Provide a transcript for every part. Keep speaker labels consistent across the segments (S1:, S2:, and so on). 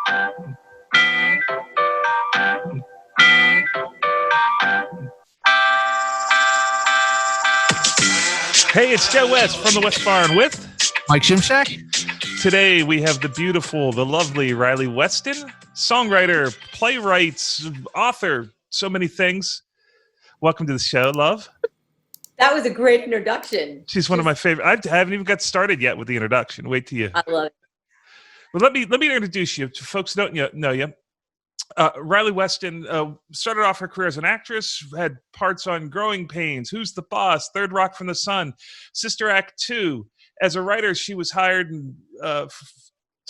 S1: Hey, it's Joe West from the West Barn with
S2: Mike Shimshack.
S1: Today we have the beautiful, the lovely Riley Weston, songwriter, playwright, author, so many things. Welcome to the show, love.
S3: That was a great introduction.
S1: She's one of my favorite. I haven't even got started yet with the introduction. Wait till you.
S3: I love it.
S1: Well, let me introduce you to folks who don't know you. Riley Weston started off her career as an actress, had parts on Growing Pains, Who's the Boss, Third Rock from the Sun, Sister Act 2. As a writer, she was hired to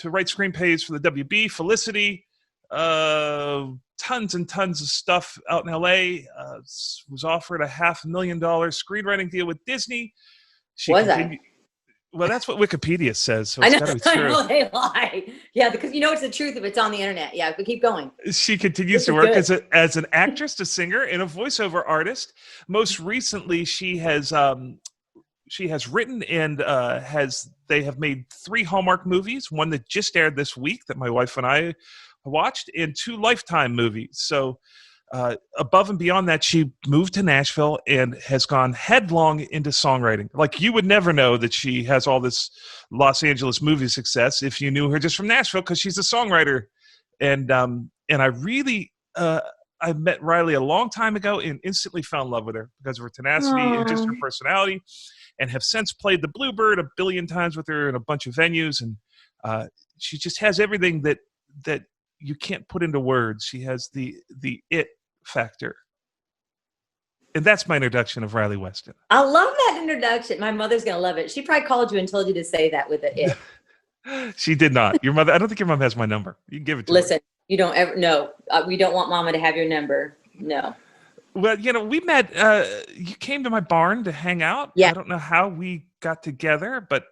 S1: write screenplays for the WB, Felicity, tons and tons of stuff out in L.A. Was offered a $500,000 screenwriting deal with Disney. Well, that's what Wikipedia says, so it's got to be true.
S3: I know they lie. Yeah, because you know it's the truth if it's on the internet. Yeah, but keep going.
S1: She continues to work as an actress, a singer, and a voiceover artist. Most recently, she has written and they have made 3 Hallmark movies, one that just aired this week that my wife and I watched, and 2 Lifetime movies. So above and beyond that, she moved to Nashville and has gone headlong into songwriting. Like, you would never know that she has all this Los Angeles movie success if you knew her just from Nashville, because she's a songwriter. And I really I met Riley a long time ago and instantly fell in love with her because of her tenacity and just her personality, and have since played the Bluebird a billion times with her in a bunch of venues. And she just has everything that you can't put into words. She has the it factor. And that's my introduction of Riley Weston.
S3: I love that introduction. My mother's going to love it. She probably called you and told you to say that with the it.
S1: She did not. Your mother, I don't think your mom has my number. You can give it to her.
S3: Listen, you don't ever, no, we don't want mama to have your number. No.
S1: Well, we met, you came to my barn to hang out.
S3: Yeah.
S1: I don't know how we got together, but.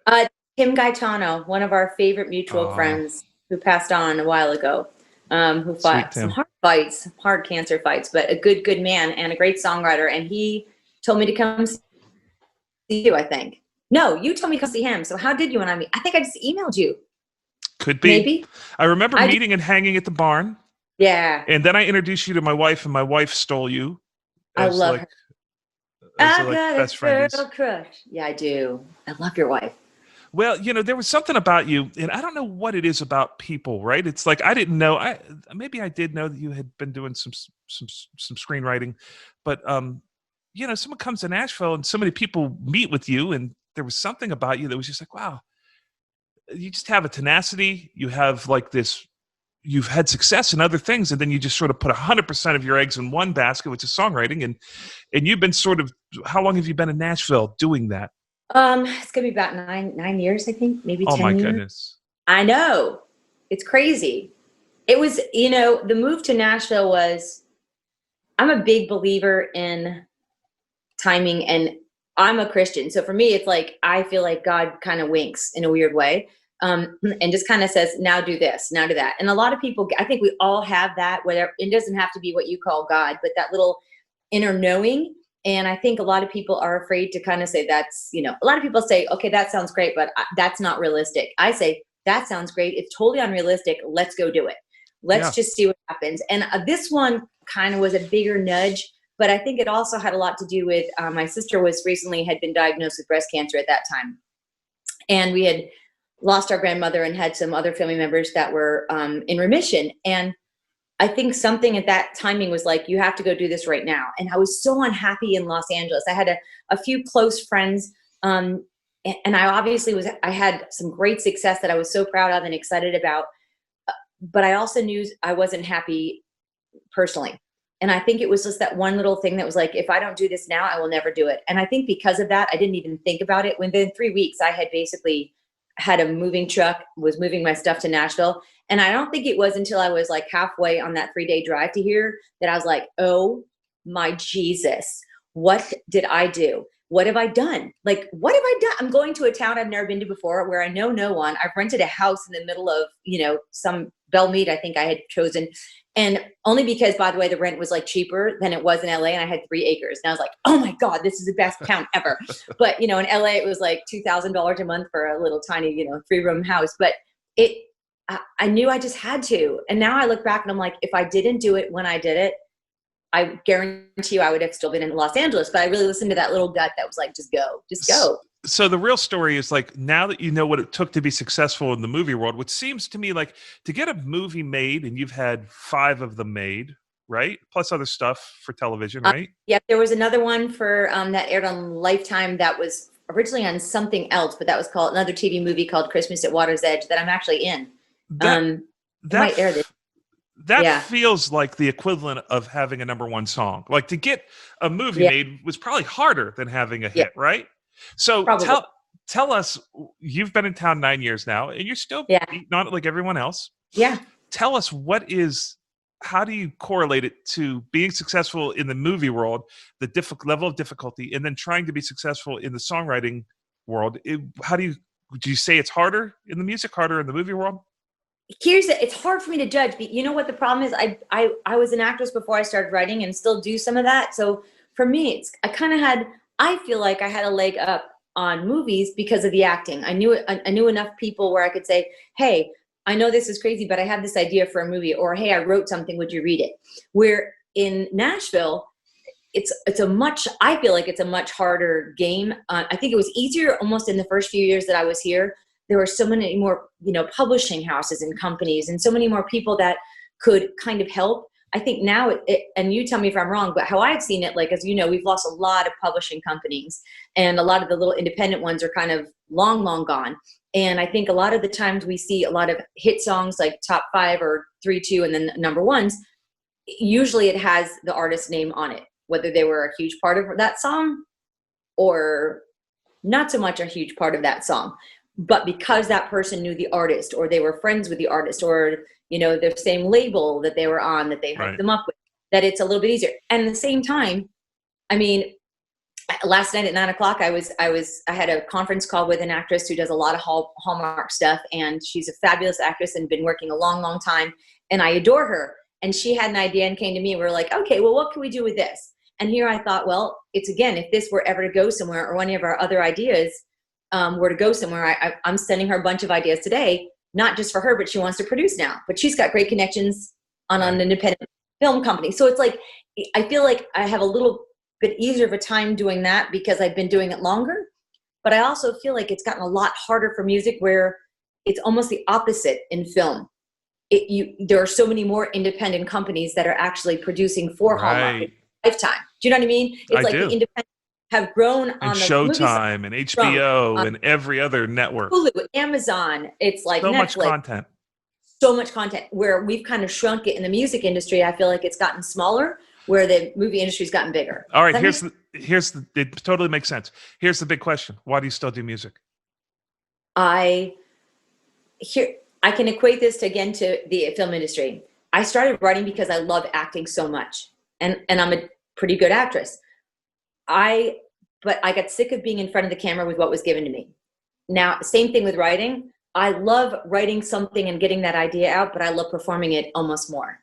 S3: Tim Gaetano, one of our favorite mutual friends who passed on a while ago, who fought some hard cancer fights, but a good man and a great songwriter. And he told me to come see you, I think. No, you told me to come see him. So how did you and I meet? I think I just emailed you.
S1: Could be.
S3: Maybe.
S1: I remember meeting and hanging at the barn.
S3: Yeah.
S1: And then I introduced you to my wife, and my wife stole you.
S3: I love her. I got
S1: best
S3: a girl
S1: friends.
S3: crush. Yeah, I do. I love your wife.
S1: Well, there was something about you, and I don't know what it is about people, right? It's like, I didn't know. Maybe I did know that you had been doing some screenwriting, but someone comes to Nashville and so many people meet with you, and there was something about you that was just like, wow, you just have a tenacity. You have like this. You've had success in other things, and then you just sort of put 100% of your eggs in one basket, which is songwriting, and you've been sort of. How long have you been in Nashville doing that?
S3: It's gonna be about nine years, I think, maybe 10 years.
S1: Oh my goodness.
S3: I know. It's crazy. It was, the move to Nashville was, I'm a big believer in timing, and I'm a Christian. So for me, it's like, I feel like God kind of winks in a weird way. And just kind of says, now do this, now do that. And a lot of people, I think we all have that, whether it doesn't have to be what you call God, but that little inner knowing. And I think a lot of people are afraid to kind of say that's, a lot of people say, okay, that sounds great, but that's not realistic. I say, that sounds great. It's totally unrealistic. Let's go do it. Let's just see what happens. And this one kind of was a bigger nudge, but I think it also had a lot to do with my sister had been diagnosed with breast cancer at that time. And we had lost our grandmother and had some other family members that were in remission. And I think something at that timing was like, you have to go do this right now. And I was so unhappy in Los Angeles. I had a few close friends. And I obviously I had some great success that I was so proud of and excited about. But I also knew I wasn't happy personally. And I think it was just that one little thing that was like, if I don't do this now, I will never do it. And I think because of that, I didn't even think about it. Within 3 weeks, I had basically had a moving truck, was moving my stuff to Nashville. And I don't think it was until I was like halfway on that 3-day drive to here that I was like, oh my Jesus, what did I do? What have I done? Like, what have I done? I'm going to a town I've never been to before where I know no one. I've rented a house in the middle of, some Belmead I think I had chosen. And only because, by the way, the rent was like cheaper than it was in LA, and I had 3 acres. And I was like, oh my God, this is the best town ever. But, in LA, it was like $2,000 a month for a little tiny, 3-room house. But I knew I just had to. And now I look back and I'm like, if I didn't do it when I did it, I guarantee you I would have still been in Los Angeles. But I really listened to that little gut that was like, just go.
S1: So the real story is like, now that you know what it took to be successful in the movie world, which seems to me like to get a movie made, and you've had 5 of them made, right? Plus other stuff for television, right?
S3: Yeah, there was another one for that aired on Lifetime that was originally on something else, but that was called another TV movie called Christmas at Water's Edge that I'm actually in. That might air this.
S1: That feels like the equivalent of having a number 1 song. Like to get a movie made was probably harder than having a hit, right? So tell us, you've been in town 9 years now, and you're still eating on it like everyone else.
S3: Yeah.
S1: Tell us how do you correlate it to being successful in the movie world, the level of difficulty, and then trying to be successful in the songwriting world? Do you say it's harder in the music, harder in the movie world?
S3: It's hard for me to judge, but you know what the problem is? I was an actress before I started writing and still do some of that. So for me, I feel like I had a leg up on movies because of the acting. I knew enough people where I could say, hey, I know this is crazy, but I have this idea for a movie, or, hey, I wrote something, would you read it? Where in Nashville, I feel like it's a much harder game. I think it was easier almost in the first few years that I was here. There were so many more, publishing houses and companies and so many more people that could kind of help. I think now, and you tell me if I'm wrong, but how I've seen it, like, as you know, we've lost a lot of publishing companies, and a lot of the little independent ones are kind of long gone. And I think a lot of the times we see a lot of hit songs like top 5 or 3, 2, and then number 1s. Usually it has the artist's name on it, whether they were a huge part of that song or not so much a huge part of that song. But because that person knew the artist, or they were friends with the artist, or, their same label that they were on, that they hooked them up with, that it's a little bit easier. And at the same time, I mean, last night at 9:00, I had a conference call with an actress who does a lot of Hallmark stuff, and she's a fabulous actress and been working a long time, and I adore her. And she had an idea and came to me, and we were like, okay, well, what can we do with this? And here I thought, well, it's, again, if this were ever to go somewhere, or any of our other ideas were to go somewhere, I'm sending her a bunch of ideas today, not just for her, but she wants to produce now. But she's got great connections on an independent film company. So it's like, I feel like I have a little bit easier of a time doing that because I've been doing it longer. But I also feel like it's gotten a lot harder for music, where it's almost the opposite in film. There are so many more independent companies that are actually producing for Hallmark Lifetime. Do you know what I mean? It's like the independent have grown on the
S1: Showtime and HBO and every other network.
S3: Hulu, Amazon. It's like
S1: so
S3: Netflix. So much content, where we've kind of shrunk it in the music industry. I feel like it's gotten smaller, where the movie industry's gotten bigger.
S1: All right, it totally makes sense. Here's the big question. Why do you still do music?
S3: I can equate this to the film industry. I started writing because I love acting so much, and I'm a pretty good actress. But I got sick of being in front of the camera with what was given to me. Now, same thing with writing. I love writing something and getting that idea out, but I love performing it almost more.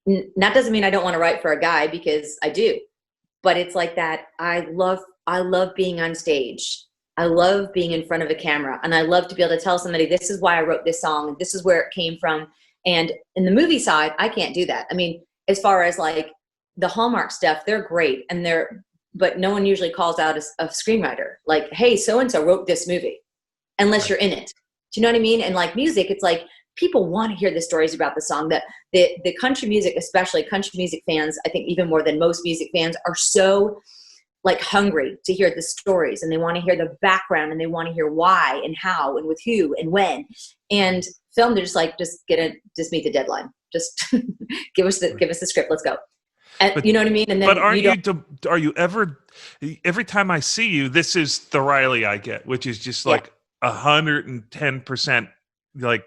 S3: That doesn't mean I don't want to write for a guy, because I do. But it's like that. I love being on stage. I love being in front of a camera, and I love to be able to tell somebody, this is why I wrote this song, and this is where it came from. And in the movie side, I can't do that. I mean, as far as like the Hallmark stuff, they're great, but no one usually calls out a screenwriter like, hey, so-and-so wrote this movie, unless you're in it. Do you know what I mean? And like music, it's like people want to hear the stories about the song. That the country music, especially country music fans, I think even more than most music fans, are so like hungry to hear the stories, and they want to hear the background, and they want to hear why and how and with who and when. And film, they're just like, just meet the deadline. Just give us the script. Let's go. And you know what I mean? And then,
S1: but are you ever, every time I see you, this is the Riley I get, which is just like 110%, like,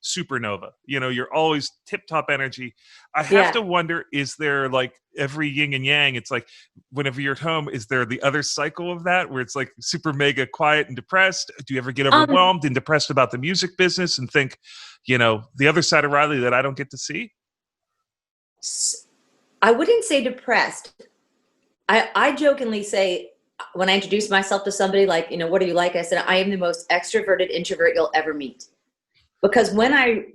S1: supernova. You're always tip top energy. I have to wonder, is there like every yin and yang? It's like whenever you're at home, is there the other cycle of that where it's like super mega quiet and depressed? Do you ever get overwhelmed and depressed about the music business and think, the other side of Riley that I don't get to see?
S3: I wouldn't say depressed. I jokingly say, when I introduce myself to somebody, like, what are you like? I said, I am the most extroverted introvert you'll ever meet. because when I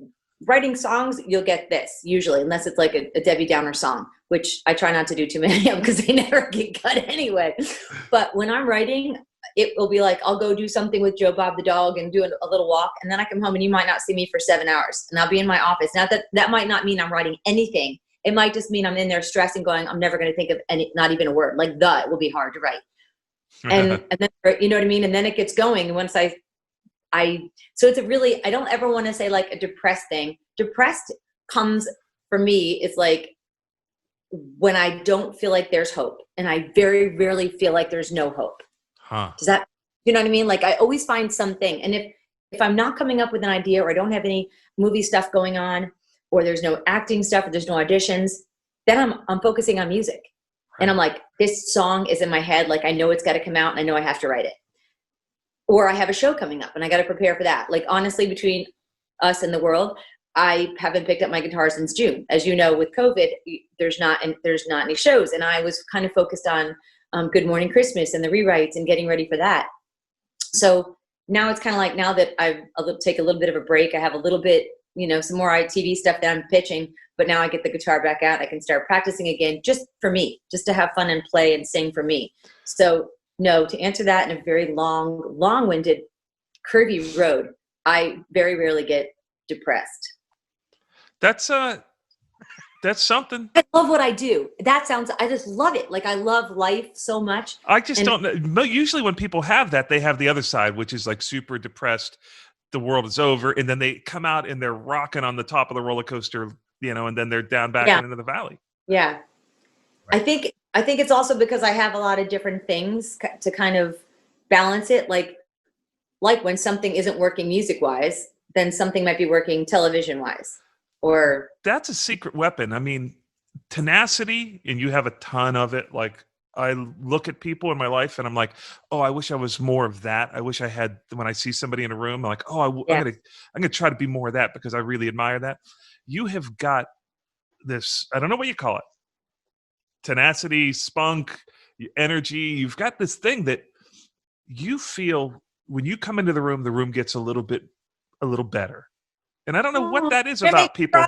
S3: writing songs, you'll get this usually, unless it's like a Debbie Downer song, which I try not to do too many of because they never get cut anyway. But when I'm writing, it will be like, I'll go do something with Joe Bob the dog and do a little walk. And then I come home and you might not see me for 7 hours and I'll be in my office. Now that might not mean I'm writing anything. It might just mean I'm in there stressing, going, I'm never going to think of not even a word. Like it will be hard to write. And then, you know what I mean? And then it gets going. And once so it's I don't ever want to say like a depressed thing. Depressed comes for me, it's like when I don't feel like there's hope, and I very rarely feel like there's no hope. Does that, you know what I mean? Like I always find something. And if I'm not coming up with an idea, or I don't have any movie stuff going on, or there's no acting stuff, or there's no auditions, then I'm focusing on music. And I'm like, this song is in my head. Like I know it's got to come out and I know I have to write it. Or I have a show coming up and I got to prepare for that. Like honestly, between us and the world, I haven't picked up my guitar since June. As you know, with COVID, there's not any shows. And I was kind of focused on Good Morning Christmas and the rewrites and getting ready for that. So now it's kind of like, now that I'll take a little bit of a break, I have a little bit, some more ITV stuff that I'm pitching, but now I get the guitar back out. I can start practicing again, just for me, just to have fun and play and sing for me. So no, to answer that in a very long-winded, curvy road, I very rarely get depressed.
S1: That's something.
S3: I love what I do. I just love it. Like I love life so much.
S1: I just don't know. Usually when people have that, they have the other side, which is like super depressed. The world is over. And then they come out and they're rocking on the top of the roller coaster, and then they're down back into the valley.
S3: Yeah. Right. I think it's also because I have a lot of different things to kind of balance it. Like when something isn't working music wise, then something might be working television wise. Or
S1: that's a secret weapon. I mean, tenacity, and you have a ton of it. Like I look at people in my life and I'm like, oh, I wish I was more of that. I wish I had, when I see somebody in a room, I'm like, oh, I'm going to try to be more of that because I really admire that. You have got this, I don't know what you call it. Tenacity, spunk, energy. You've got this thing that you feel when you come into the room gets a little better. And I don't know what that is about people.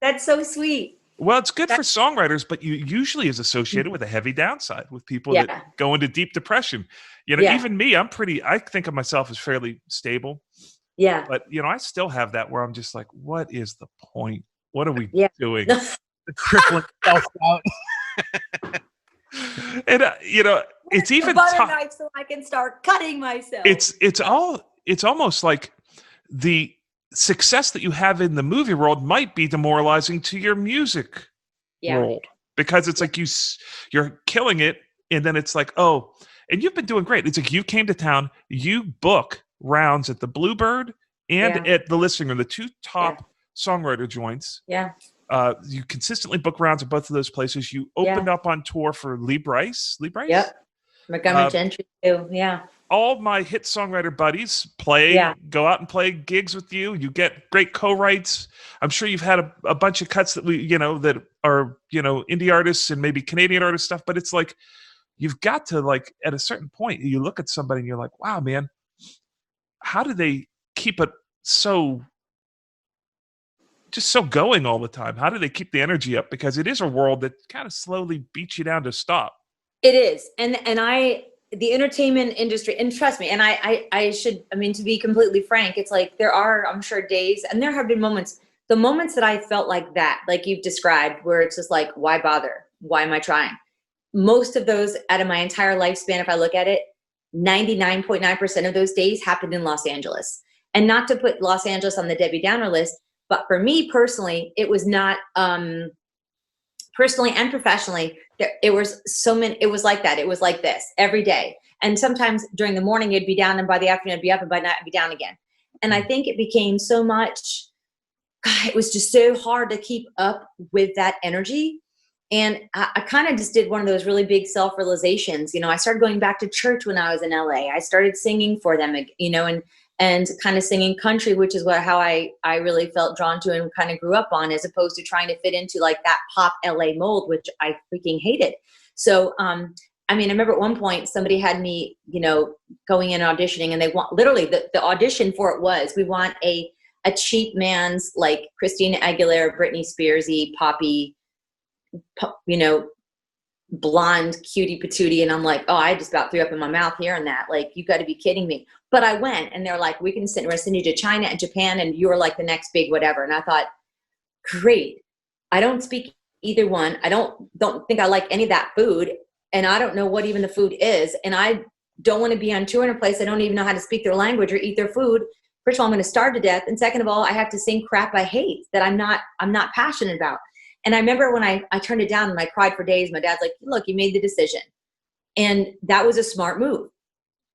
S3: That's so sweet.
S1: Well, it's good for songwriters, but you usually is associated with a heavy downside with people that go into deep depression. Even me, I think of myself as fairly stable.
S3: Yeah.
S1: But, I still have that where I'm just like, what is the point? What are we doing?
S2: The crippling self-doubt.
S1: And, it's even
S3: butter knife so I can start cutting myself.
S1: It's almost like the success that you have in the movie world might be demoralizing to your music world, because it's like you're killing it, and then it's like, oh, and you've been doing great. It's like you came to town, you book rounds at the Bluebird and at the Listening Room, the two top songwriter joints.
S3: Yeah.
S1: You consistently book rounds at both of those places. You opened up on tour for Brice.
S3: Yep. Montgomery Gentry too. Yeah.
S1: All my hit songwriter buddies go out and play gigs with you. You get great co-writes. I'm sure you've had a bunch of cuts that that are, indie artists and maybe Canadian artist stuff, but it's like, you've got to, like, at a certain point, you look at somebody and you're like, wow, man, how do they keep it so going all the time? How do they keep the energy up? Because it is a world that kind of slowly beats you down to stop.
S3: It is. And the entertainment industry, and trust me, and to be completely frank, it's like there are, I'm sure, days, and there have been moments, the moments that I felt like that, like you've described, where it's just like, why bother? Why am I trying? Most of those out of my entire lifespan, if I look at it, 99.9% of those days happened in Los Angeles. And not to put Los Angeles on the Debbie Downer list, but for me personally, it was not, personally and professionally, it was like that. It was like this every day. And sometimes during the morning it'd be down, and by the afternoon it'd be up, and by night it'd be down again. And I think it became so much, it was just so hard to keep up with that energy. And I kind of just did one of those really big self-realizations. I started going back to church when I was in LA. I started singing for them, and kind of singing country, which is how I really felt drawn to and kind of grew up on, as opposed to trying to fit into like that pop LA mold, which I freaking hated. So, I remember at one point somebody had me, going in and auditioning, and they want literally the audition for it was, we want a a cheap man's like Christina Aguilera, Britney Spearsy, poppy, blonde cutie patootie. And I'm like, oh, I just about threw up in my mouth hearing that. Like, you got to be kidding me. But I went, and they're like, we're going to send you to China and Japan, and you're like the next big whatever. And I thought, great. I don't speak either one. I don't think I like any of that food. And I don't know what even the food is. And I don't want to be on tour in a place I don't even know how to speak their language or eat their food. First of all, I'm going to starve to death. And second of all, I have to sing crap I hate that I'm not passionate about. And I remember when I turned it down and I cried for days, my dad's like, look, you made the decision. And that was a smart move.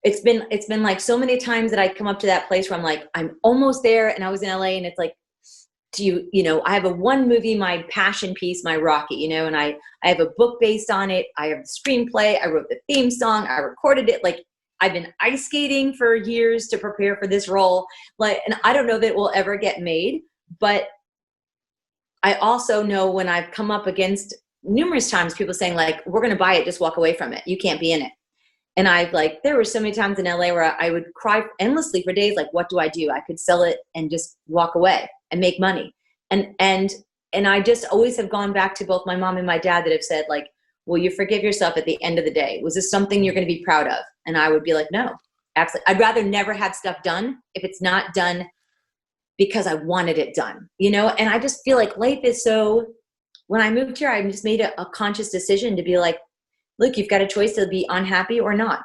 S3: It's been like so many times that I come up to that place where I'm like, I'm almost there. And I was in LA, and it's like, I have one movie, my passion piece, my Rocky, and I have a book based on it. I have a screenplay. I wrote the theme song. I recorded it. Like, I've been ice skating for years to prepare for this role. And I don't know that it will ever get made, but I also know when I've come up against numerous times people saying like, we're going to buy it, just walk away from it. You can't be in it. And there were so many times in LA where I would cry endlessly for days. Like, what do? I could sell it and just walk away and make money. And I just always have gone back to both my mom and my dad that have said like, will you forgive yourself at the end of the day? Was this something you're going to be proud of? And I would be like, no, absolutely. I'd rather never have stuff done if it's not done because I wanted it done, and I just feel like life is so, when I moved here, I just made a conscious decision to be like, look, you've got a choice to be unhappy or not.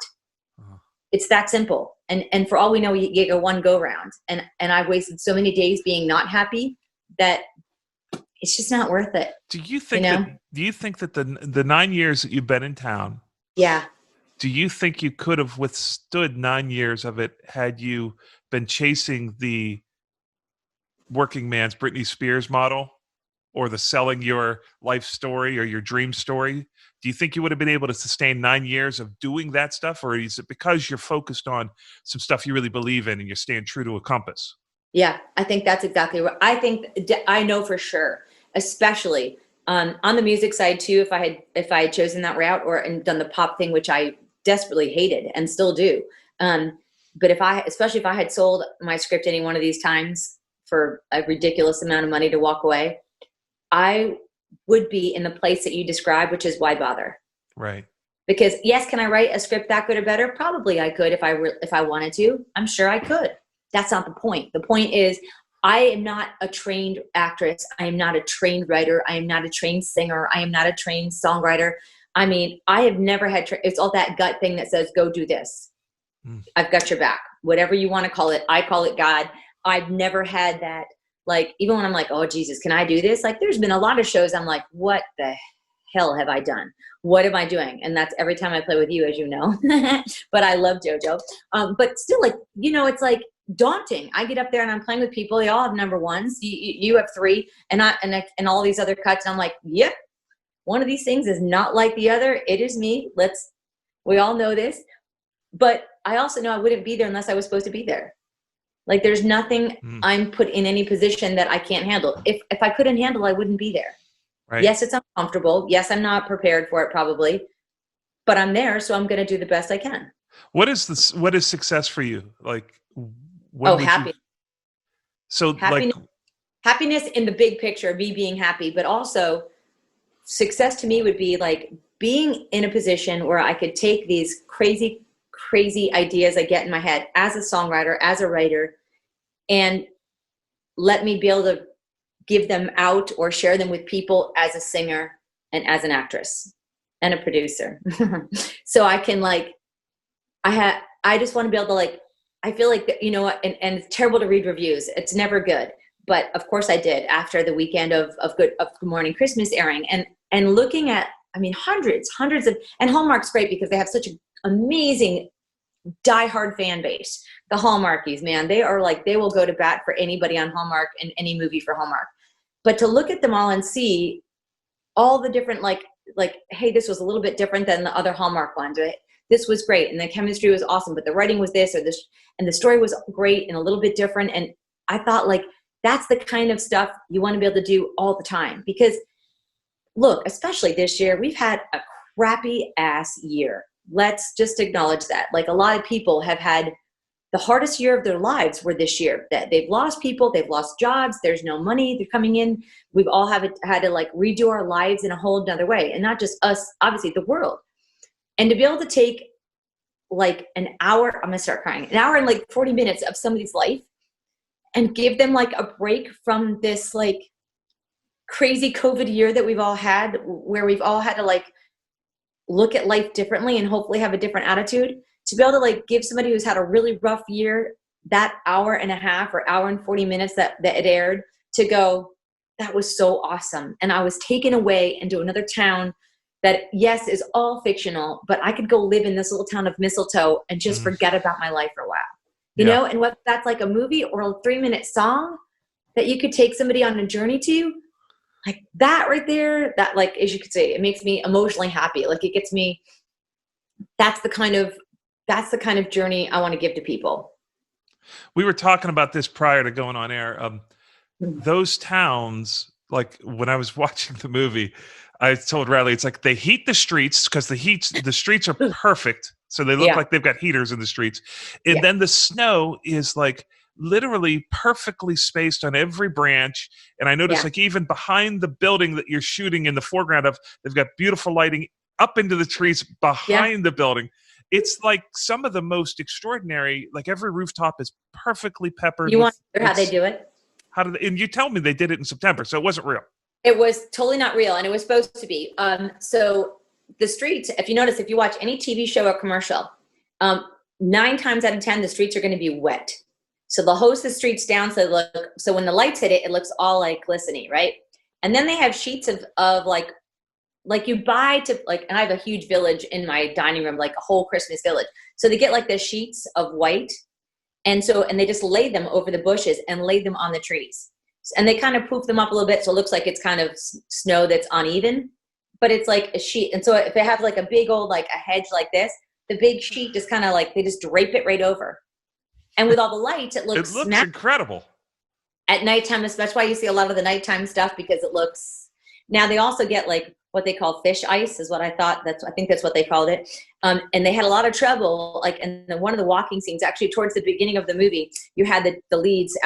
S3: It's that simple. And for all we know, you get a one go round. And I've wasted so many days being not happy that it's just not worth it.
S1: Do you think that the 9 years that you've been in town?
S3: Yeah.
S1: Do you think you could have withstood 9 years of it had you been chasing the working man's Britney Spears model, or the selling your life story or your dream story? Do you think you would have been able to sustain 9 years of doing that stuff? Or is it because you're focused on some stuff you really believe in and you're staying true to a compass?
S3: Yeah, I think that's exactly what I think. I know for sure, especially on the music side too. If I had chosen that route and done the pop thing, which I desperately hated and still do. But especially if I had sold my script any one of these times for a ridiculous amount of money to walk away, I would be in the place that you described, which is why bother?
S1: Right.
S3: Because yes, can I write a script that good or better? Probably I could if I wanted to. I'm sure I could. That's not the point. The point is, I am not a trained actress. I am not a trained writer. I am not a trained singer. I am not a trained songwriter. I mean, I have never had, it's all that gut thing that says, go do this. I've got your back. Whatever you want to call it. I call it God. I've never had that. Like, even when I'm like, oh, Jesus, can I do this? Like, there's been a lot of shows I'm like, what the hell have I done? What am I doing? And that's every time I play with you, as you know. But I love JoJo. But still, like, it's like daunting. I get up there and I'm playing with people. They all have number ones. You have 3, and all these other cuts. And I'm like, yep, one of these things is not like the other. It is me. We all know this. But I also know I wouldn't be there unless I was supposed to be there. Like, there's nothing I'm put in any position that I can't handle. If I couldn't handle, I wouldn't be there. Right. Yes, it's uncomfortable. Yes, I'm not prepared for it probably, but I'm there, so I'm going to do the best I can.
S1: What is success for you? Like,
S3: happy. Happiness in the big picture, me being happy, but also success to me would be like being in a position where I could take these crazy ideas I get in my head as a songwriter, as a writer, and let me be able to give them out or share them with people as a singer and as an actress and a producer. So I can I just want to be able to I feel like, and it's terrible to read reviews. It's never good. But of course I did after the weekend of Good Morning Christmas airing and looking at, hundreds of, and Hallmark's great because they have such an amazing diehard fan base. The Hallmarkies, man, they will go to bat for anybody on Hallmark and any movie for Hallmark. But to look at them all and see all the different, hey, this was a little bit different than the other Hallmark ones. This was great. And the chemistry was awesome, but the writing was this or this, and the story was great and a little bit different. And I thought that's the kind of stuff you want to be able to do all the time. Because look, especially this year, we've had a crappy ass year. Let's just acknowledge that. A lot of people have had the hardest year of their lives were this year, that they've lost people, they've lost jobs, there's no money, they're coming in. We've all had to like redo our lives in a whole another way. And not just us, obviously the world. And to be able to take like an hour, I'm gonna start crying, an hour and like 40 minutes of somebody's life and give them like a break from this like crazy COVID year that we've all had, where we've all had to like look at life differently and hopefully have a different attitude. To be able to like give somebody who's had a really rough year that hour and a half or hour and 40 minutes that it aired, to go, that was so awesome. And I was taken away into another town that, yes, is all fictional, but I could go live in this little town of Mistletoe and just forget about my life for a while. You know, and what that's like, a movie or a 3-minute song that you could take somebody on a journey to, like that right there, that like, as you could say, it makes me emotionally happy. Like it gets me, that's the kind of journey I want to give to people.
S1: We were talking about this prior to going on air. Those towns, like when I was watching the movie, I told Riley, it's like they heat the streets because the streets are perfect. So they look like they've got heaters in the streets. And then the snow is like literally perfectly spaced on every branch. And I noticed like even behind the building that you're shooting in the foreground of, they've got beautiful lighting up into the trees behind the building. It's like some of the most extraordinary, like every rooftop is perfectly peppered.
S3: You want to hear how they do it?
S1: And you tell me they did it in September, so it wasn't real.
S3: It was totally not real, and it was supposed to be. So the streets, if you notice, if you watch any TV show or commercial, 9 times out of 10, the streets are going to be wet. So they'll hose the streets down so when the lights hit it, it looks all like glistening, right? And then they have sheets of like you buy to like, and I have a huge village in my dining room, like a whole Christmas village. So they get like the sheets of white. And they just lay them over the bushes and lay them on the trees. And they kind of poof them up a little bit. So it looks like it's kind of snow that's uneven, but it's like a sheet. And so if they have like a big old, like a hedge like this, the big sheet just kind of like, they just drape it right over. And with all the lights, it looks
S1: incredible.
S3: At nighttime, that's why you see a lot of the nighttime stuff, because it looks, now they also get like what they call fish ice is what I think that's what they called it. And they had a lot of trouble, like in one of the walking scenes, actually towards the beginning of the movie, you had the leads,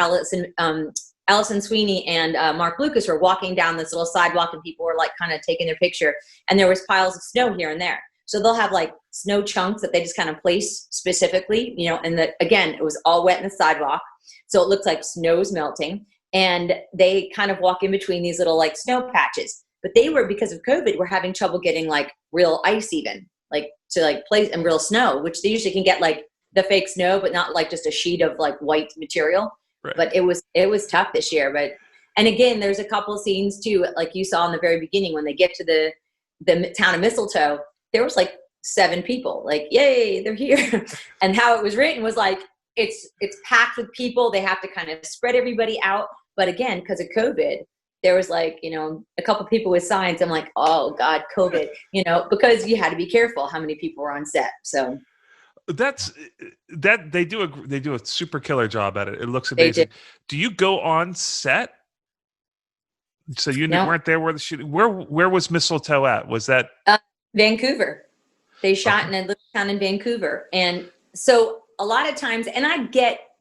S3: Allison Sweeney and Mark Lucas were walking down this little sidewalk, and people were like kind of taking their picture, and there was piles of snow here and there. So they'll have like snow chunks that they just kind of place specifically, you know, and again, it was all wet in the sidewalk. So it looks like snow's melting, and they kind of walk in between these little like snow patches. But they were, because of COVID, were having trouble getting like real ice, even like to like place, and real snow, which they usually can get like the fake snow, but not like just a sheet of like white material. Right. But it was tough this year. And again, there's a couple of scenes too, like you saw in the very beginning when they get to the town of Mistletoe, there was like 7 people, like, yay, they're here. And how it was written was like, it's packed with people. They have to kind of spread everybody out. But again, because of COVID, there was like, you know, a couple people with signs. I'm like, oh God, COVID, you know, because you had to be careful how many people were on set. So they do a super killer job at it. It looks amazing. Do you go on set? So you weren't there where the shooting, where was Mistletoe at? Was that Vancouver? They shot in a little town in Vancouver. And so a lot of times, and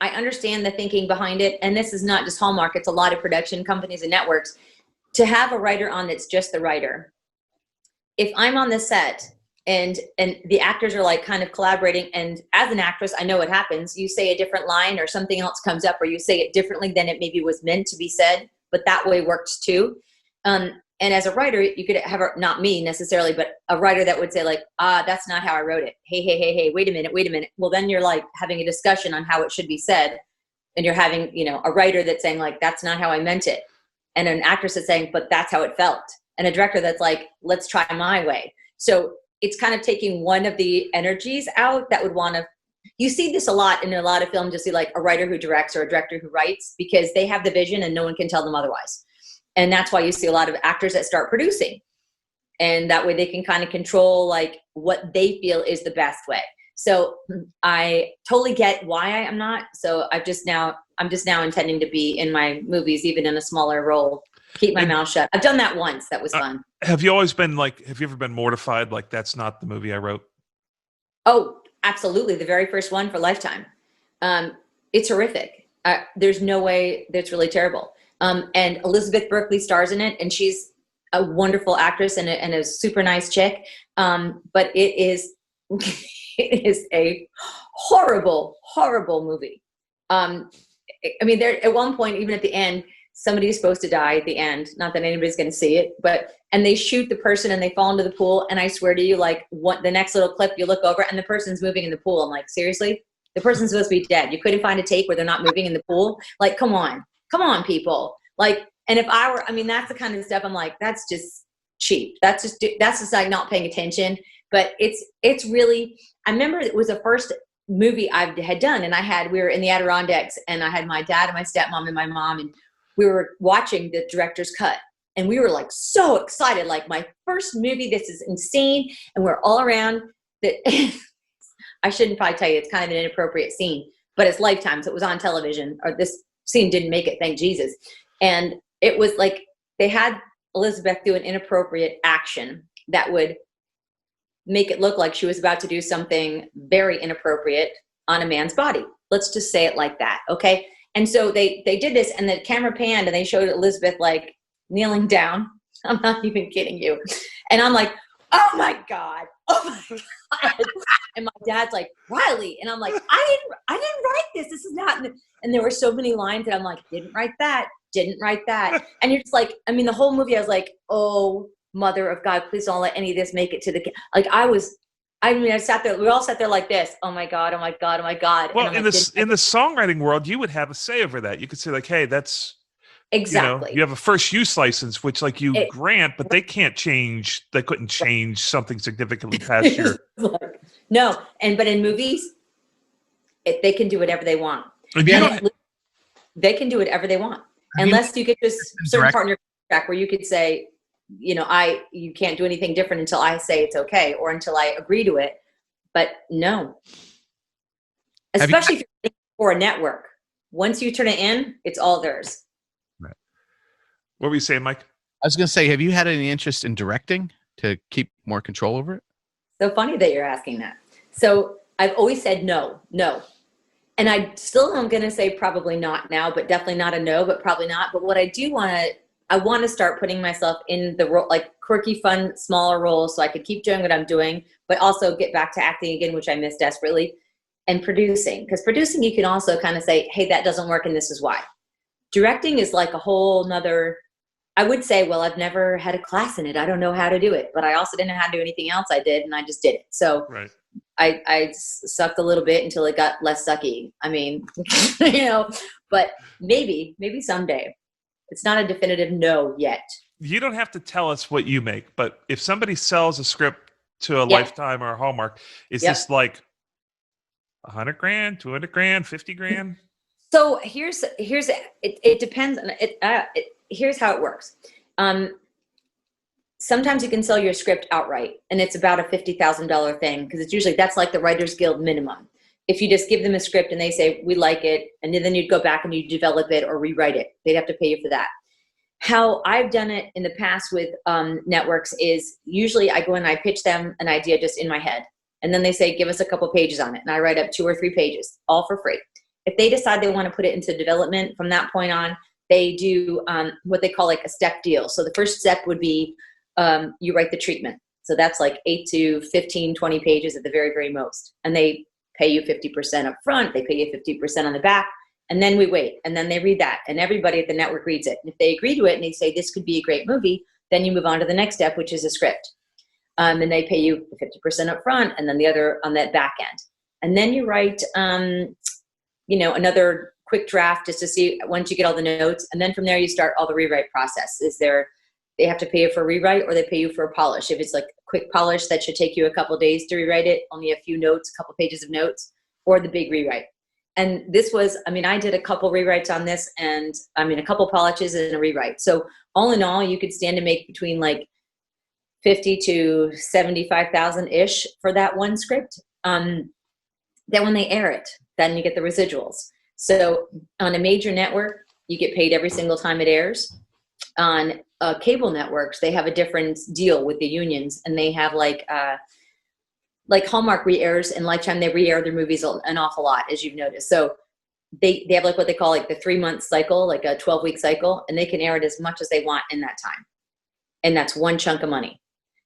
S3: I understand the thinking behind it. And this is not just Hallmark. It's a lot of production companies and networks to have a writer on that's just the writer. If I'm on the set and the actors are like kind of collaborating, and as an actress, I know what happens. You say a different line or something else comes up, or you say it differently than it maybe was meant to be said, but that way works too. And as a writer, you could have, not me necessarily, but a writer that would say like, that's not how I wrote it. Hey, wait a minute. Well, then you're like having a discussion on how it should be said. And you're having, you know, a writer that's saying like, that's not how I meant it. And an actress that's saying, but that's how it felt. And a director that's like, let's try my way. So it's kind of taking one of the energies out that would want to, you see this a lot in a lot of films. You see like a writer who directs or a director who writes, because they have the vision and no one can tell them otherwise. And that's why you see a lot of actors that start producing. And that way they can kind of control like what they feel is the best way. So I totally get why I am not. So I'm just now intending to be in my movies, even in a smaller role, keep my mouth shut. I've done that once. That was fun.
S1: Have you ever been mortified? Like, that's not the movie I wrote?
S3: Oh, absolutely. The very first one for Lifetime. It's horrific. There's no way that's really terrible. And Elizabeth Berkley stars in it, and she's a wonderful actress and a super nice chick. But it is it is a horrible, horrible movie. I mean, there at one point, even at the end, somebody's supposed to die at the end. Not that anybody's going to see it, and they shoot the person and they fall into the pool. And I swear to you, like the next little clip, you look over and the person's moving in the pool. I'm like, seriously? The person's supposed to be dead. You couldn't find a take where they're not moving in the pool? Like, come on, people. Like, and if I were, I mean, that's the kind of stuff I'm like, that's just cheap. That's just like not paying attention. But it's really, I remember it was the first movie I had done, and we were in the Adirondacks, and I had my dad and my stepmom and my mom, and we were watching the director's cut, and we were like so excited, like my first movie, this is insane. And we're all around that. I shouldn't probably tell you, it's kind of an inappropriate scene, but it's Lifetime, so it was on television, or this scene didn't make it, thank Jesus. And it was like they had Elizabeth do an inappropriate action that would make it look like she was about to do something very inappropriate on a man's body. Let's just say it like that, okay? And so they did this, and the camera panned, and they showed Elizabeth like kneeling down. I'm not even kidding you. And I'm like, oh my God. And my dad's like, Riley. And I'm like, I didn't write this. This is not. And there were so many lines that I'm like, didn't write that. And you're just like, I mean, the whole movie, I was like, oh, mother of God, please don't let any of this make it to the, like I sat there, we all sat there like this. Oh my God.
S1: Well, in the songwriting world, you would have a say over that. You could say like, hey, that's,
S3: exactly.
S1: You have a first use license, which like you grant, but they couldn't change something significantly past your.
S3: No. But in movies, they can do whatever they want. They can do whatever they want. Unless you get this certain part in your contract where you could say, you can't do anything different until I say it's okay, or until I agree to it. But no. Especially if you're for a network. Once you turn it in, it's all theirs.
S1: Right. What were you saying, Mike?
S2: I was going to say, have you had any interest in directing to keep more control over it?
S3: So funny that you're asking that. So I've always said no. And I still am going to say probably not now, but definitely not a no, but probably not. But what I do I want to start putting myself in the role, like quirky, fun, smaller roles, so I could keep doing what I'm doing, but also get back to acting again, which I miss desperately, and producing. Because producing, you can also kind of say, hey, that doesn't work, and this is why. Directing is like a whole nother, I would say, well, I've never had a class in it. I don't know how to do it, but I also didn't know how to do anything else I did, and I just did it. So
S1: right.
S3: I sucked a little bit until it got less sucky. I mean, but maybe someday. It's not a definitive no yet.
S1: You don't have to tell us what you make, but if somebody sells a script to a Lifetime or a Hallmark, is this like $100,000, $200,000, $50,000?
S3: So here's it depends on it. Here's how it works. Sometimes you can sell your script outright, and it's about a $50,000 thing, because it's usually, that's like the Writers Guild minimum. If you just give them a script and they say, we like it, and then you'd go back and you develop it or rewrite it, they'd have to pay you for that. How I've done it in the past with networks is usually I go and I pitch them an idea just in my head. And then they say, give us a couple pages on it. And I write up 2 or 3 pages, all for free. If they decide they want to put it into development from that point on, they do what they call like a step deal. So the first step would be you write the treatment. So that's like 8 to 15, 20 pages at the very, very most. And they pay you 50% up front, they pay you 50% on the back, and then we wait, and then they read that, and everybody at the network reads it. And if they agree to it and they say this could be a great movie, then you move on to the next step, which is a script. And they pay you 50% up front, and then the other on that back end. And then you write, another quick draft just to see once you get all the notes, and then from there you start all the rewrite process. They have to pay you for a rewrite, or they pay you for a polish. If it's like a quick polish, that should take you a couple days to rewrite it, only a few notes, a couple pages of notes, or the big rewrite. And this was, I did a couple rewrites on this, and a couple polishes and a rewrite. So all in all, you could stand to make between like 50 to 75,000 ish for that one script. Then when they air it, then you get the residuals. So on a major network, you get paid every single time it airs. On cable networks, they have a different deal with the unions, and they have like like Hallmark re-airs, and Lifetime, they re-air their movies an awful lot, as you've noticed. So they have like what they call like the 3-month cycle, like a 12-week cycle, and they can air it as much as they want in that time. And that's one chunk of money.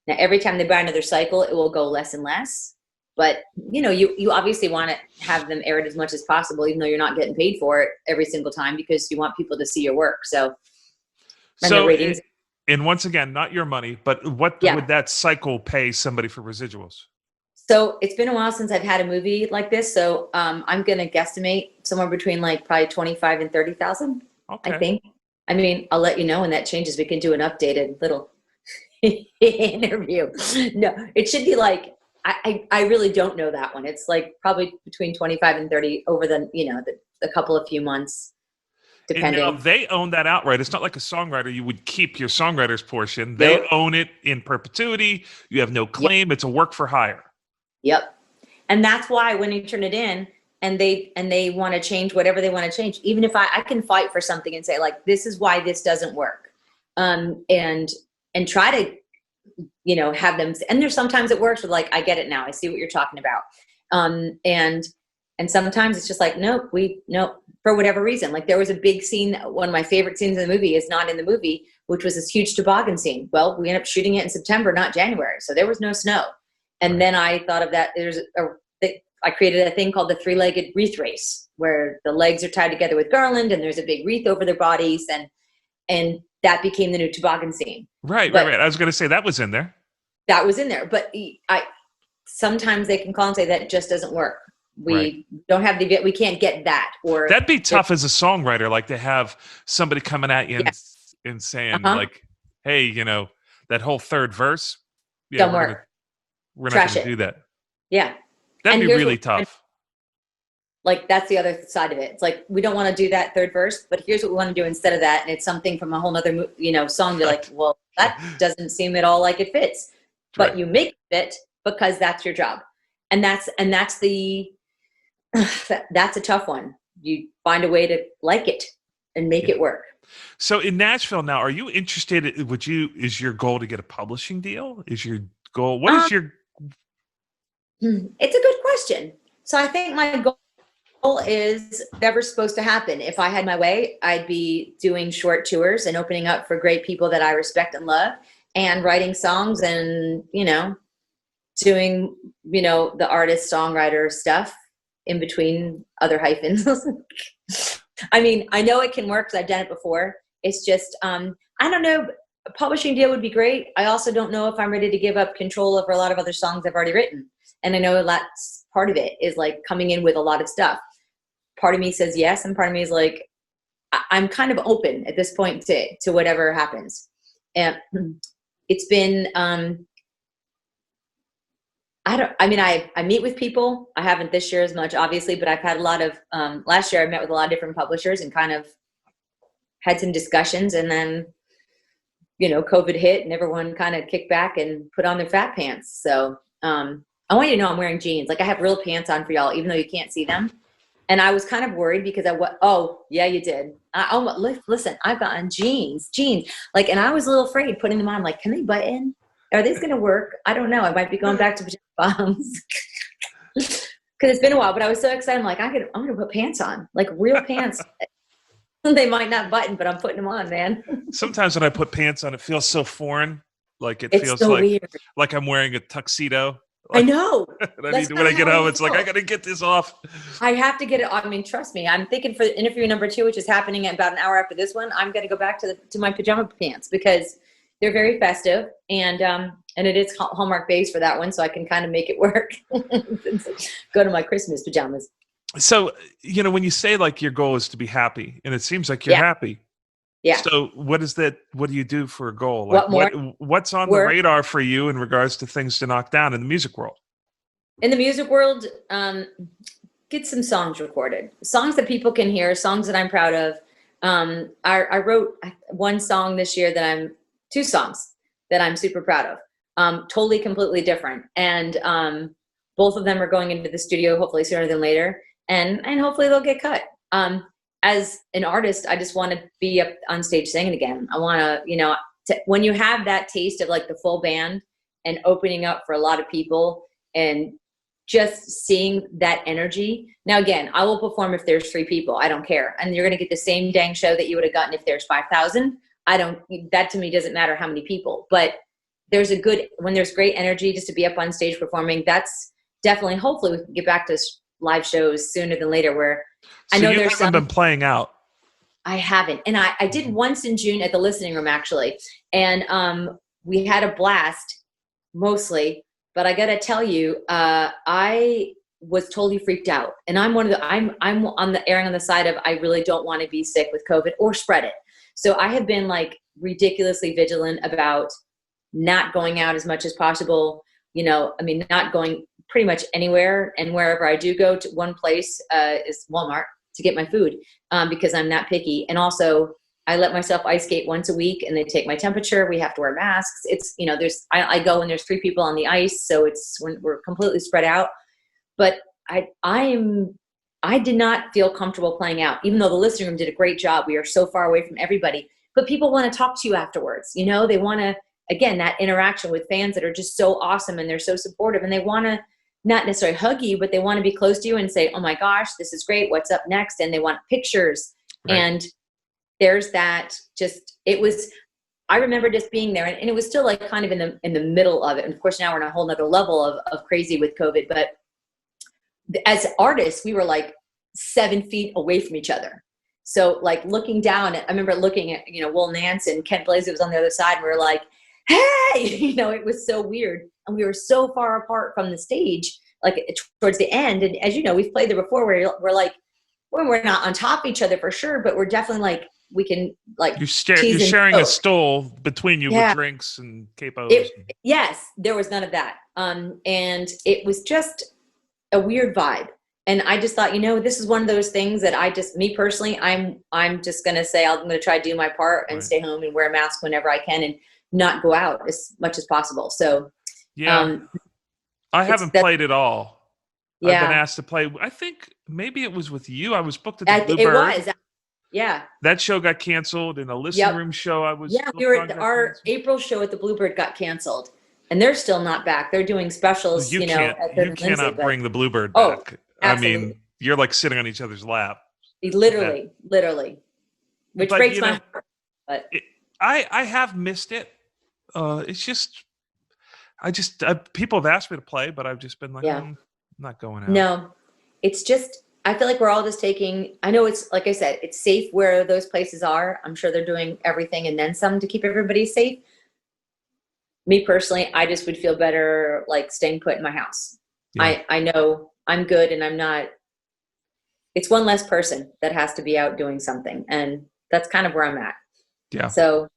S3: Now, every time they buy another cycle, it will go less and less. But, you know, you obviously want to have them air it as much as possible, even though you're not getting paid for it every single time, because you want people to see your work. So
S1: and once again, not your money, but what would that cycle pay somebody for residuals?
S3: So it's been a while since I've had a movie like this. So I'm going to guesstimate somewhere between like probably 25 and 30,000, I think. I mean, I'll let you know when that changes. We can do an updated little interview. No, it should be like, I really don't know that one. It's like probably between 25 and 30 over the, you know, the couple of few months, depending.
S1: And now they own that outright. It's not like a songwriter. You would keep your songwriter's portion. They own it in perpetuity. You have no claim. It's a work for hire.
S3: Yep. And that's why when you turn it in and they want to change whatever they want to change, even if I can fight for something and say like, this is why this doesn't work. And try to, you know, have them, and there's sometimes it works with like, I get it now. I see what you're talking about. And sometimes it's just like, nope, for whatever reason. Like there was a big scene. One of my favorite scenes in the movie is not in the movie, which was this huge toboggan scene. Well, we ended up shooting it in September, not January. So there was no snow. And then I thought of that. I created a thing called the 3-legged wreath race, where the legs are tied together with garland and there's a big wreath over their bodies. And that became the new toboggan scene.
S1: Right. I was going to say that was in there. That
S3: was in there. But sometimes they can call and say that just doesn't work. We don't have we can't get that. Or
S1: that'd be tough as a songwriter, like to have somebody coming at you and saying like, hey, you know, that whole third verse.
S3: Don't work.
S1: We're not going to do that.
S3: Yeah.
S1: That'd be really tough.
S3: Like, that's the other side of it. It's like, we don't want to do that third verse, but here's what we want to do instead of that. And it's something from a whole nother, you know, song. You're like, well, that doesn't seem at all like it fits, but you make it fit because that's your job. And that's a tough one. You find a way to like it and make it work.
S1: So in Nashville now, are you interested? Is your goal to get a publishing deal? Is your goal? What is your?
S3: It's a good question. So I think my goal is never supposed to happen. If I had my way, I'd be doing short tours and opening up for great people that I respect and love, and writing songs and, you know, doing, you know, the artist songwriter stuff in between other hyphens. I mean, I know it can work because I've done it before. It's just, I don't know. A publishing deal would be great. I also don't know if I'm ready to give up control over a lot of other songs I've already written. And I know that's part of it, is like coming in with a lot of stuff. Part of me says yes, and part of me is like, I'm kind of open at this point to whatever happens. And it's been, I meet with people. I haven't this year as much, obviously, but I've had a lot of, last year I met with a lot of different publishers and kind of had some discussions, and then, you know, COVID hit and everyone kind of kicked back and put on their fat pants. So I want you to know I'm wearing jeans. Like, I have real pants on for y'all, even though you can't see them. And I was kind of worried because oh, yeah, you did. Listen, I've got on jeans. Like, and I was a little afraid putting them on. I'm like, can they button? Are these going to work? I don't know. I might be going back to pajama bottoms because it's been a while, but I was so excited. I'm like, I'm going to put pants on, like real pants. They might not button, but I'm putting them on, man.
S1: Sometimes when I put pants on, it feels so foreign. Like it's feels
S3: so weird.
S1: Like I'm wearing a tuxedo.
S3: I know.
S1: When I get home, it's like, I got to get this off.
S3: I have to get it. I mean, trust me. I'm thinking for interview number 2, which is happening about an hour after this one, I'm going to go back to my pajama pants because they're very festive, and it is Hallmark based for that one, so I can kind of make it work. Go to my Christmas pajamas.
S1: So, you know, when you say like your goal is to be happy, and it seems like you're happy.
S3: Yeah.
S1: So what is that? What do you do for a goal? Like what's on the radar for you in regards to things to knock down in the music world?
S3: In the music world, get some songs recorded, songs that people can hear, songs that I'm proud of. I wrote one song this year two songs that I'm super proud of. Totally, completely different. And both of them are going into the studio hopefully sooner than later. And hopefully they'll get cut. As an artist, I just want to be up on stage singing again. I want to, you know, when you have that taste of like the full band and opening up for a lot of people, and just seeing that energy. Now, again, I will perform if there's 3 people. I don't care. And you're going to get the same dang show that you would have gotten if there's 5,000. That to me doesn't matter how many people, but when there's great energy just to be up on stage performing, that's definitely, hopefully we can get back to live shows sooner than later where I know there's some
S1: been playing out.
S3: I haven't. And I did once in June at the Listening Room, actually. And we had a blast mostly, but I got to tell you, I was totally freaked out. And I'm on the erring on the side of, I really don't want to be sick with COVID or spread it. So I have been like ridiculously vigilant about not going out as much as possible. Not going pretty much anywhere. And wherever I do go to, one place is Walmart to get my food because I'm not picky. And also I let myself ice skate once a week and they take my temperature. We have to wear masks. It's, I go when there's 3 people on the ice. So it's when we're completely spread out. But I did not feel comfortable playing out, even though the Listening Room did a great job. We are so far away from everybody, but people want to talk to you afterwards. They want to, again, that interaction with fans that are just so awesome and they're so supportive, and they want to not necessarily hug you, but they want to be close to you and say, oh my gosh, this is great. What's up next? And they want pictures. Right. And there's that I remember just being there, and it was still like kind of in the middle of it. And of course now we're on a whole nother level of crazy with COVID, but as artists, we were like 7 feet away from each other. So like looking down, I remember looking at, Will Nance and Kent Blaze was on the other side, and we were like, hey, it was so weird. And we were so far apart from the stage, like towards the end. And as you know, we've played there before where we're like, well, we're not on top of each other for sure, but we're definitely like, we can like,
S1: you're sharing a stool between you with drinks and capos.
S3: Yes, there was none of that. And it was just a weird vibe. And I just thought, this is one of those things that me personally, I'm just going to say, I'm going to try to do my part and stay home and wear a mask whenever I can and not go out as much as possible. So,
S1: I haven't played at all.
S3: Yeah.
S1: I've been asked to play. I think maybe it was with you. I was booked at the Bluebird.
S3: It was. Yeah.
S1: That show got canceled, and a Listening Room show I was.
S3: Yeah, our April show at the Bluebird got canceled, and they're still not back. They're doing specials.
S1: You cannot bring the Bluebird back.
S3: Absolutely.
S1: I mean, you're like sitting on each other's lap.
S3: Literally, which breaks my heart. But
S1: I have missed it. It's just, people have asked me to play, but I've just been like, I'm not going out.
S3: No, it's just, I feel like we're all just I know it's, like I said, it's safe where those places are. I'm sure they're doing everything and then some to keep everybody safe. Me personally, I just would feel better like staying put in my house. Yeah. I know I'm good and I'm not, it's one less person that has to be out doing something. And that's kind of where I'm at.
S1: Yeah.
S3: So,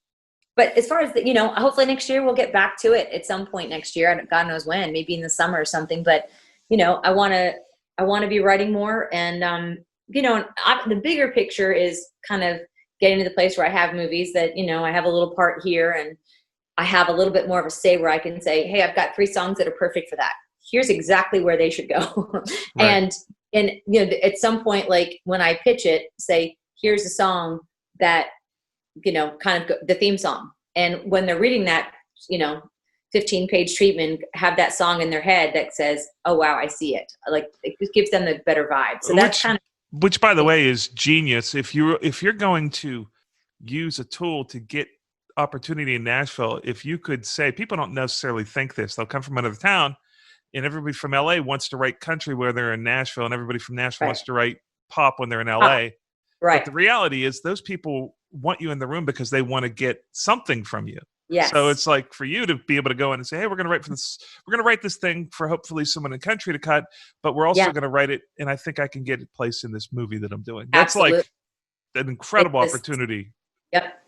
S3: but as far as hopefully next year we'll get back to it at some point next year. God knows when, maybe in the summer or something. But I want to be writing more, and the bigger picture is kind of getting to the place where I have movies that I have a little part here, and I have a little bit more of a say where I can say, hey, I've got 3 songs that are perfect for that. Here's exactly where they should go. Right. And at some point, like when I pitch it, say, here's a song that kind of the theme song. And when they're reading that, 15-page treatment, have that song in their head that says, oh, wow, I see it. Like it just gives them the better vibe. So that's
S1: which by the way is genius. If you're going to use a tool to get opportunity in Nashville, if you could say, people don't necessarily think this, they'll come from another town, and everybody from LA wants to write country where they're in Nashville, and everybody from Nashville wants to write pop when they're in LA.
S3: Right.
S1: But the reality is those people want you in the room because they want to get something from you.
S3: Yes.
S1: So it's like for you to be able to go in and say, hey, we're going to write this thing for hopefully someone in country to cut, but we're also going to write it. And I think I can get it placed in this movie that I'm doing. That's Absolutely. Like an incredible opportunity.
S3: Yep.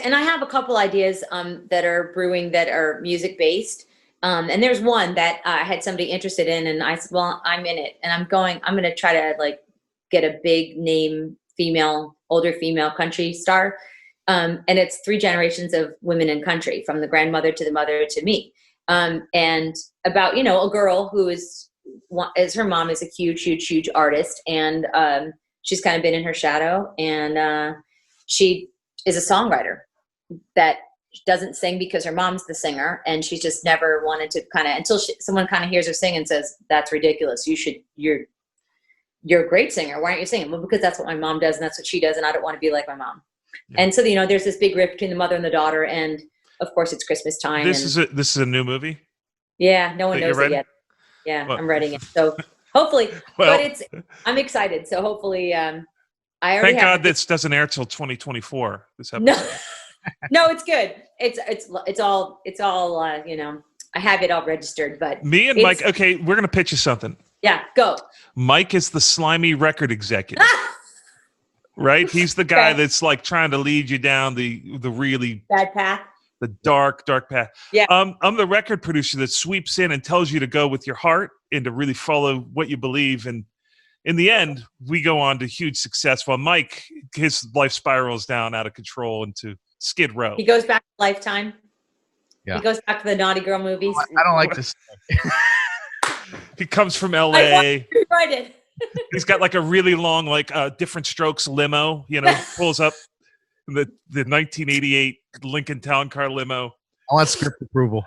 S3: And I have a couple ideas that are brewing that are music based. And there's one that I had somebody interested in, and I said, well, I'm in it, and I'm going to try to like get a big name older female country star. And it's 3 generations of women in country, from the grandmother to the mother to me. And about, a girl who is her mom is a huge artist. And she's kind of been in her shadow. And she is a songwriter that doesn't sing because her mom's the singer, and she's just never wanted to until someone kind of hears her sing and says, "That's ridiculous. You're a great singer. Why aren't you singing?" Well, because that's what my mom does, and that's what she does, and I don't want to be like my mom. Yeah. And so, there's this big rift between the mother and the daughter, and of course it's Christmas time.
S1: This is a new movie?
S3: Yeah, no one knows it yet. Yeah, well, I'm writing it. So hopefully, but I'm excited. So hopefully, I already
S1: thank God this doesn't air till 2024. This episode.
S3: No, no, it's good. It's all I have it all registered, but
S1: me and Mike, okay, we're going to pitch you something.
S3: Yeah, go.
S1: Mike is the slimy record executive. Right? He's the guy that's like trying to lead you down the really
S3: bad path.
S1: The dark path.
S3: Yeah.
S1: I'm the record producer that sweeps in and tells you to go with your heart and to really follow what you believe. And in the end, we go on to huge success. While Mike, his life spirals down out of control into Skid Row.
S3: He goes back to Lifetime.
S2: Yeah.
S3: He goes back to the Naughty Girl movies.
S2: I don't like this.
S1: He comes from LA.
S3: I write it.
S1: He's got like a really long, Different Strokes limo, pulls up the 1988 Lincoln Town Car limo.
S2: I want script approval.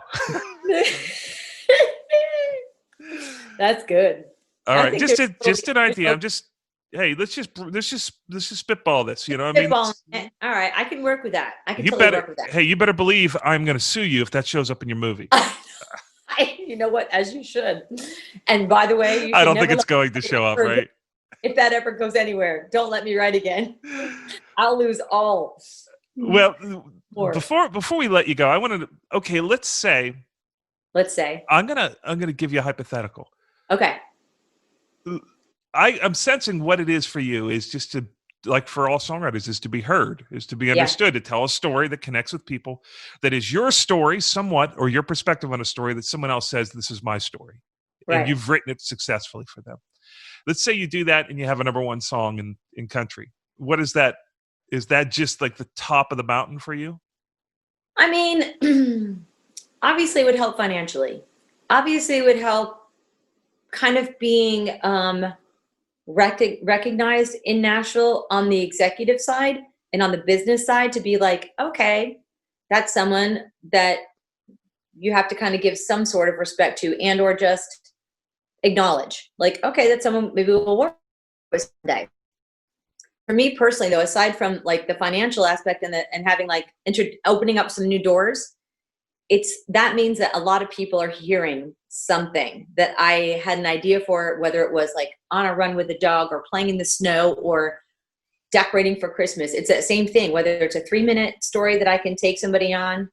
S3: That's good.
S1: All right, just an idea. Let's just spitball this. You know what I mean?
S3: All right, I can work with that. Work with that.
S1: Hey, you better believe I'm going to sue you if that shows up in your movie.
S3: You know what? As you should. And by the way,
S1: I don't think it's going to show up, right?
S3: If that ever goes anywhere, don't let me write again. I'll lose all.
S1: Well, before we let you go, I wanted to. Okay, let's say I'm gonna give you a hypothetical.
S3: Okay.
S1: I'm sensing what it is for you is just to, like for all songwriters, is to be heard, is to be understood, to tell a story that connects with people, that is your story somewhat, or your perspective on a story that someone else says, this is my story. Right. And you've written it successfully for them. Let's say you do that and you have a number one song in country. What is that? Is that just like the top of the mountain for you?
S3: I mean, obviously it would help financially. Obviously it would help kind of being recognized in Nashville on the executive side and on the business side, to be like, okay, that's someone that you have to kind of give some sort of respect to, and or just acknowledge, like, okay, that's someone maybe we'll work with someday. For me personally, though, aside from like the financial aspect and having like opening up some new doors, that means that a lot of people are hearing something that I had an idea for, whether it was like on a run with a dog or playing in the snow or decorating for Christmas. It's that same thing, whether it's a 3-minute story that I can take somebody on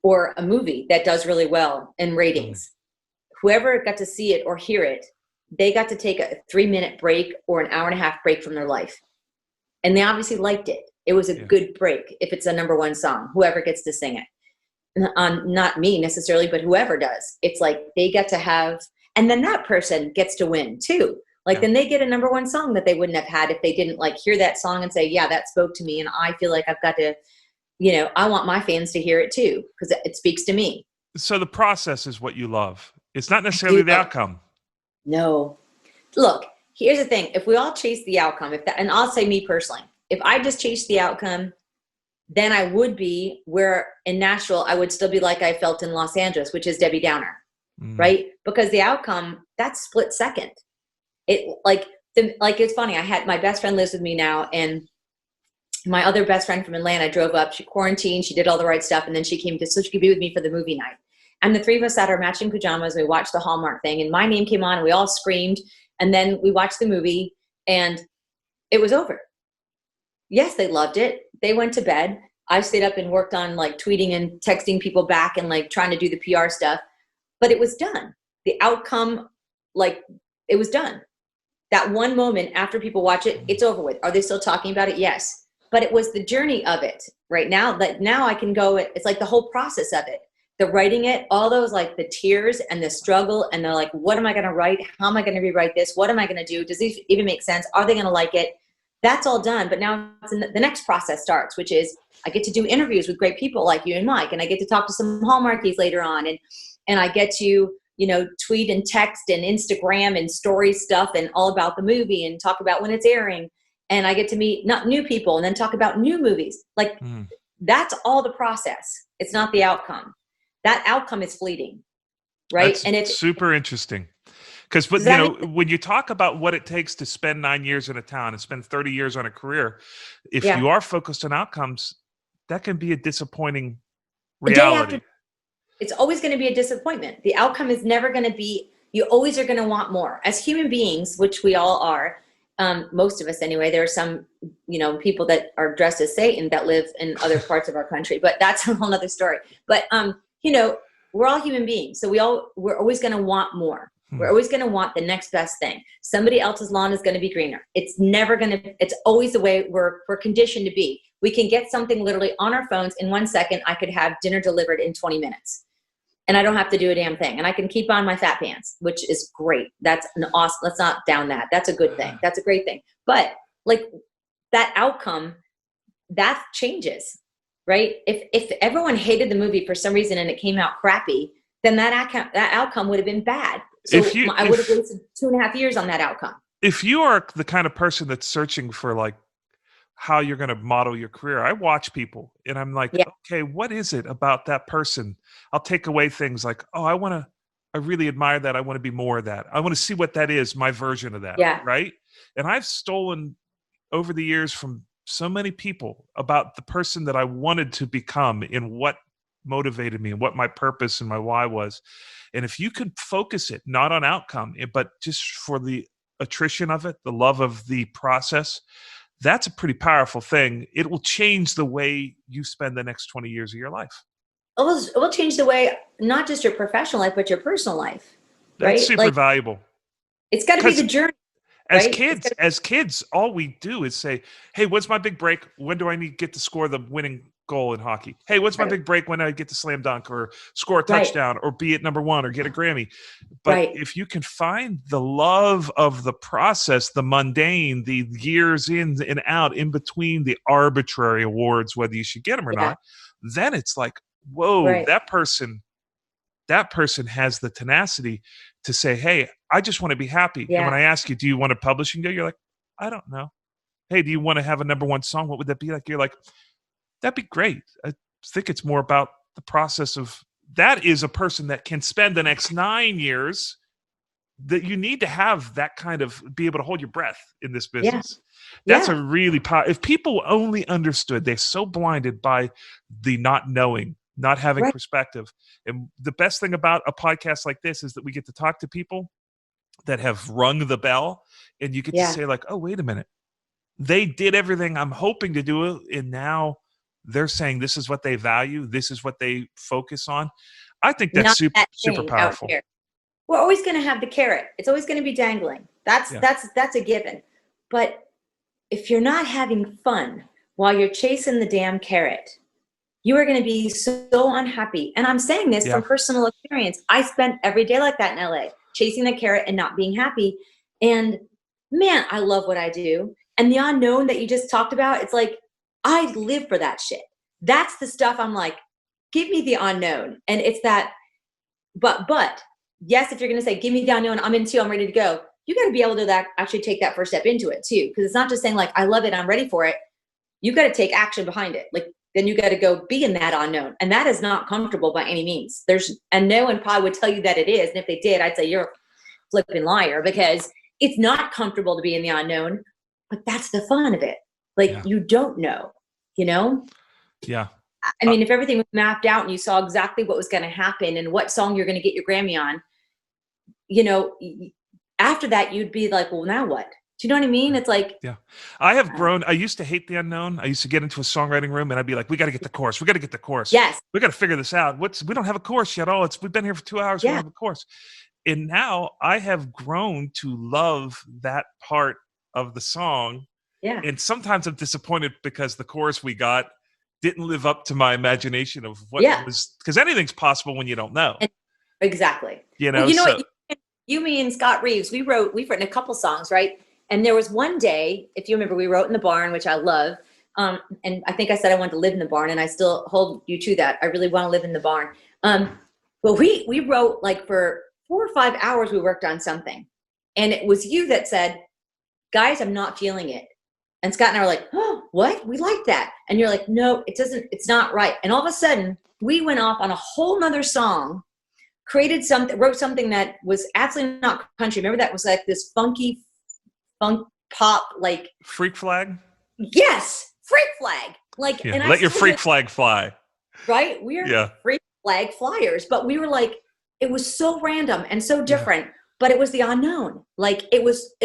S3: or a movie that does really well in ratings. Whoever got to see it or hear it, they got to take a 3-minute break or an 1.5-hour break from their life. And they obviously liked it. It was a good break if it's a number one song, whoever gets to sing it. Not me necessarily, but whoever does. It's like they get to have, and then that person gets to win too. Like then they get a number one song that they wouldn't have had if they didn't like hear that song and say, yeah, that spoke to me. And I feel like I've got to, I want my fans to hear it too, because it speaks to me.
S1: So the process is what you love. It's not necessarily the outcome.
S3: No. Look, here's the thing. If we all chase the outcome, and I'll say me personally, if I just chase the outcome, then I would be where in Nashville, I would still be like I felt in Los Angeles, which is Debbie Downer, right? Because the outcome, that's split second. It's funny. I had my best friend lives with me now, and my other best friend from Atlanta drove up. She quarantined. She did all the right stuff, and then she came so she could be with me for the movie night. And the three of us had our matching pajamas. We watched the Hallmark thing, and my name came on, and we all screamed. And then we watched the movie, and it was over. Yes, they loved it. They went to bed. I stayed up and worked on like tweeting and texting people back and like trying to do the PR stuff, but it was done. The outcome, it was done. That one moment after people watch it, it's over with. Are they still talking about it? Yes. But it was the journey of it right now. That now I can go, it's like the whole process of it. The writing it, all those like the tears and the struggle and the like, what am I going to write? How am I going to rewrite this? What am I going to do? Does this even make sense? Are they going to like it? That's all done. But now the next process starts, which is I get to do interviews with great people like you and Mike, and I get to talk to some Hallmarkies later on. And I get to, tweet and text and Instagram and story stuff and all about the movie and talk about when it's airing. And I get to meet not new people and then talk about new movies. Like that's all the process. It's not the outcome. That outcome is fleeting, right?
S1: That's
S3: and it's
S1: super interesting. Because, when you talk about what it takes to spend 9 years in a town and spend 30 years on a career, if you are focused on outcomes, that can be a disappointing reality.
S3: It's always going to be a disappointment. The outcome is never going to be, you always are going to want more. As human beings, which we all are, most of us anyway, there are some, people that are dressed as Satan that live in other parts of our country, but that's a whole nother story. But, we're all human beings. So we're always going to want more. We're always going to want the next best thing. Somebody else's lawn is going to be greener. It's never going to, it's always the way we're conditioned to be. We can get something literally on our phones in 1 second. I could have dinner delivered in 20 minutes and I don't have to do a damn thing. And I can keep on my fat pants, which is great. That's an awesome, let's not down that. That's a good thing. That's a great thing. But like that outcome, that changes, right? If everyone hated the movie for some reason and it came out crappy, then that outcome would have been bad. So I would have wasted 2.5 years on that outcome.
S1: If you are the kind of person that's searching for like how you're going to model your career, I watch people and I'm like, okay, what is it about that person? I'll take away things like, oh, I really admire that. I want to be more of that. I want to see what that is, my version of that. Yeah. Right. And I've stolen over the years from so many people about the person that I wanted to become and what motivated me and what my purpose and my why was. And if you could focus it not on outcome, but just for the attrition of it, the love of the process, that's a pretty powerful thing. It will change the way you spend the next 20 years of your life.
S3: It will change the way, not just your professional life, but your personal life. Right?
S1: That's super valuable.
S3: It's got to be the journey.
S1: As kids, all we do is say, hey, what's my big break? When do I need to get to score the winning goal in hockey? Hey, what's my big break when I get to slam dunk or score a touchdown or be at number one or get a Grammy? But if you can find the love of the process, the mundane, the years in and out, in between the arbitrary awards, whether you should get them or not, then it's like, whoa, that person has the tenacity to say, hey, I just want to be happy. And when I ask you, do you want a publishing deal? You're like, I don't know. Hey, do you want to have a number one song? What would that be like? You're like, that'd be great. I think it's more about the process of that is a person that can spend the next 9 years that you need to have that kind of be able to hold your breath in this business. That's a really if people only understood, they're so blinded by the not knowing, not having perspective. And the best thing about a podcast like this is that we get to talk to people that have rung the bell and you get to say like, oh, wait a minute. They did everything I'm hoping to do. And now they're saying this is what they value. This is what they focus on. I think that's super powerful.
S3: We're always going to have the carrot. It's always going to be dangling. That's a given. But if you're not having fun while you're chasing the damn carrot, you are going to be so unhappy. And I'm saying this from personal experience. I spent every day like that in LA, chasing the carrot and not being happy. And man, I love what I do. And the unknown that you just talked about, it's like, I live for that shit. That's the stuff I'm like, give me the unknown. And it's that, but yes, if you're going to say, give me the unknown, I'm into, I'm ready to go. You got to be able to actually take that first step into it too. Because it's not just saying like, I love it, I'm ready for it. You got to take action behind it. Like, then you got to go be in that unknown. And that is not comfortable by any means. And no one probably would tell you that it is. And if they did, I'd say you're a flipping liar because it's not comfortable to be in the unknown, but that's the fun of it. Like you don't know,
S1: Yeah.
S3: I mean, if everything was mapped out and you saw exactly what was going to happen and what song you're going to get your Grammy on, after that, you'd be like, well, now what? Do you know what I mean? It's like,
S1: I have grown. I used to hate the unknown. I used to get into a songwriting room and I'd be like, we got to get the chorus. We got to get the chorus.
S3: Yes.
S1: We got to figure this out. We don't have a chorus yet. We've been here for 2 hours. We don't have a chorus. And now I have grown to love that part of the song.
S3: Yeah.
S1: And sometimes I'm disappointed because the chorus we got didn't live up to my imagination of what was, because anything's possible when you don't know.
S3: Exactly.
S1: What?
S3: You, me, and Scott Reeves, we've written a couple songs, right? And there was one day, if you remember, we wrote in the barn, which I love. And I think I said I wanted to live in the barn, and I still hold you to that. I really want to live in the barn. But we wrote like for 4 or 5 hours, we worked on something. And it was you that said, guys, I'm not feeling it. And Scott and I were like, oh, what? We like that. And you're like, no, it doesn't, it's not right. And all of a sudden we went off on a whole nother song, wrote something that was absolutely not country. Remember that was like this funky funk pop, like
S1: Freak Flag.
S3: Yes. Freak Flag. Like,
S1: Yeah.
S3: and
S1: Let your freak flag fly.
S3: Right. We're freak flag flyers, but we were like, it was so random and so different, but it was the unknown. Like it was